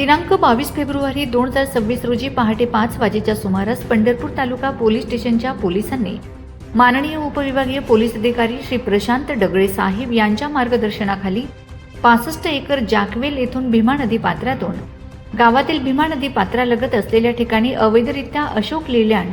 दिनांक 22 फेब्रुवारी 2026 रोजी पहाटे 5 वाजेच्या सुमारास पंढरपूर तालुका पोलीस स्टेशनच्या पोलिसांनी माननीय उपविभागीय पोलीस अधिकारी श्री प्रशांत डगळे साहेब यांच्या मार्गदर्शनाखाली 65 एकर जाकवेल येथून भीमा नदी पात्रातून गावातील भीमा नदी पात्रालगत असलेल्या ठिकाणी अवैधरित्या अशोक लेलँड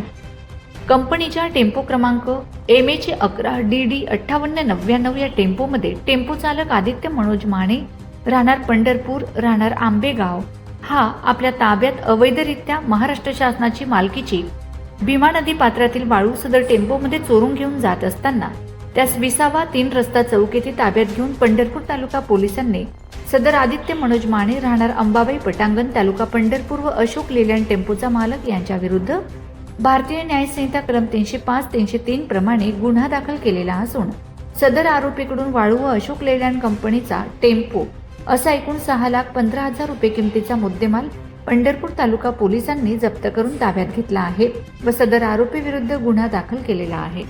कंपनीच्या टेम्पो क्रमांक MH11 DD 5899 या टेम्पोमध्ये टेम्पो चालक आदित्य मनोज माने राहणार पंढरपूर राहणार आंबेगाव हा आपल्या ताब्यात अवैधरित्या महाराष्ट्र शासनाची मालकीची भीमा नदी पात्रातील वाळू सदर टेम्पोमध्ये चोरून घेऊन जात असताना त्यास 20 रस्ता चौक येथे ताब्यात घेऊन पंढरपूर तालुका पोलिसांनी सदर आदित्य मनोज माने राहणार अंबाबाई पटांगण तालुका पंढरपूर व अशोक लेलँड टेम्पोचा मालक यांच्या विरुद्ध भारतीय न्याय संहिता कलम 305-303 प्रमाणे गुन्हा दाखल केलेला असून सदर आरोपीकडून वाळू व अशोक लेलँड कंपनीचा टेम्पो असा एकूण 6,15,000 रुपये किमतीचा मुद्देमाल पंढरपूर तालुका पोलिसांनी जप्त करून ताब्यात घेतला आहे व सदर आरोपी विरुद्ध गुन्हा दाखल केलेला आहे।